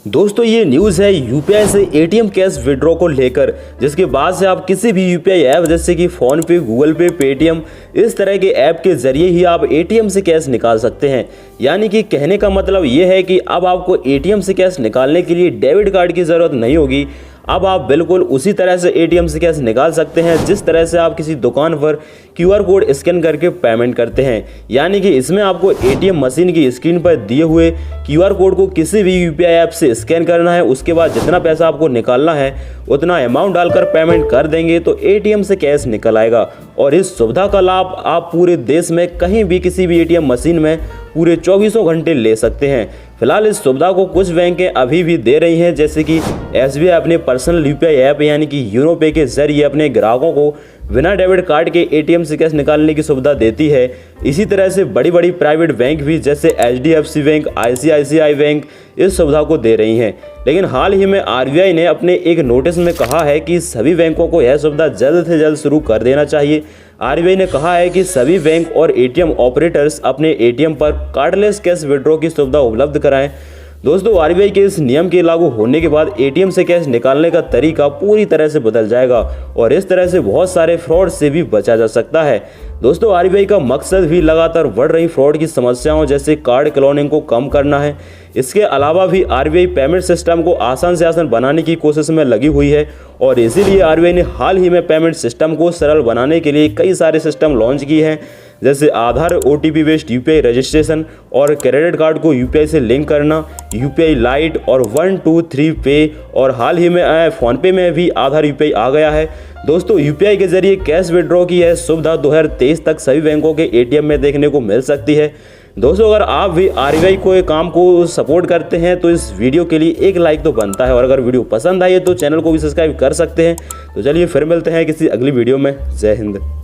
दोस्तों ये न्यूज़ है यूपीआई से एटीएम कैश विड्रॉ को लेकर, जिसके बाद से आप किसी भी यूपीआई ऐप जैसे कि फ़ोनपे, गूगल पे, पेटीएम इस तरह के ऐप के ज़रिए ही आप एटीएम से कैश निकाल सकते हैं। यानी कि कहने का मतलब ये है कि अब आपको एटीएम से कैश निकालने के लिए डेबिट कार्ड की ज़रूरत नहीं होगी। अब आप बिल्कुल उसी तरह से एटीएम से कैश निकाल सकते हैं जिस तरह से आप किसी दुकान पर क्यूआर कोड स्कैन करके पेमेंट करते हैं। यानी कि इसमें आपको एटीएम मशीन की स्क्रीन पर दिए हुए क्यूआर कोड को किसी भी यूपीआई ऐप से स्कैन करना है, उसके बाद जितना पैसा आपको निकालना है उतना अमाउंट डालकर पेमेंट कर देंगे तो एटीएम से कैश निकल आएगा। और इस सुविधा का लाभ आप पूरे देश में कहीं भी किसी भी एटीएम मशीन में पूरे 24 घंटे ले सकते हैं। फिलहाल इस सुविधा को कुछ बैंकें अभी भी दे रही हैं, जैसे कि एसबीआई अपने पर्सनल यूपीआई ऐप यानी कि यूनो पे के जरिए अपने ग्राहकों को बिना डेबिट कार्ड के एटीएम से कैश निकालने की सुविधा देती है। इसी तरह से बड़ी बड़ी प्राइवेट बैंक भी जैसे एचडीएफसी बैंक, आईसीआईसीआई बैंक इस सुविधा को दे रही हैं। लेकिन हाल ही में आरबीआई ने अपने एक नोटिस में कहा है कि सभी बैंकों को यह सुविधा जल्द से जल्द शुरू कर देना चाहिए। आरबीआई ने कहा है कि सभी बैंक और एटीएम ऑपरेटर्स अपने एटीएम पर कार्डलेस कैश विड्रॉ की सुविधा उपलब्ध कराएं। दोस्तों आरबीआई के इस नियम के लागू होने के बाद एटीएम से कैश निकालने का तरीका पूरी तरह से बदल जाएगा और इस तरह से बहुत सारे फ्रॉड से भी बचा जा सकता है। दोस्तों आरबीआई का मकसद भी लगातार बढ़ रही फ्रॉड की समस्याओं जैसे कार्ड क्लोनिंग को कम करना है। इसके अलावा भी आरबीआई पेमेंट सिस्टम को आसान से आसान बनाने की कोशिश में लगी हुई है और इसीलिए आरबीआई ने हाल ही में पेमेंट सिस्टम को सरल बनाने के लिए कई सारे सिस्टम लॉन्च किए हैं, जैसे आधार ओटीपी बेस्ड यूपीआई रजिस्ट्रेशन और क्रेडिट कार्ड को यूपीआई से लिंक करना, यूपीआई लाइट और 1 2 3 पे, और हाल ही में फ़ोनपे में भी आधार यूपीआई आ गया है। दोस्तों यूपीआई के जरिए कैश विड्रॉ की यह सुविधा 2023 तक सभी बैंकों के एटीएम में देखने को मिल सकती है। दोस्तों अगर आप भी आरबीआई को काम को सपोर्ट करते हैं तो इस वीडियो के लिए एक लाइक तो बनता है, और अगर वीडियो पसंद आई है तो चैनल को भी सब्सक्राइब कर सकते हैं। तो चलिए फिर मिलते हैं किसी अगली वीडियो में। जय हिंद।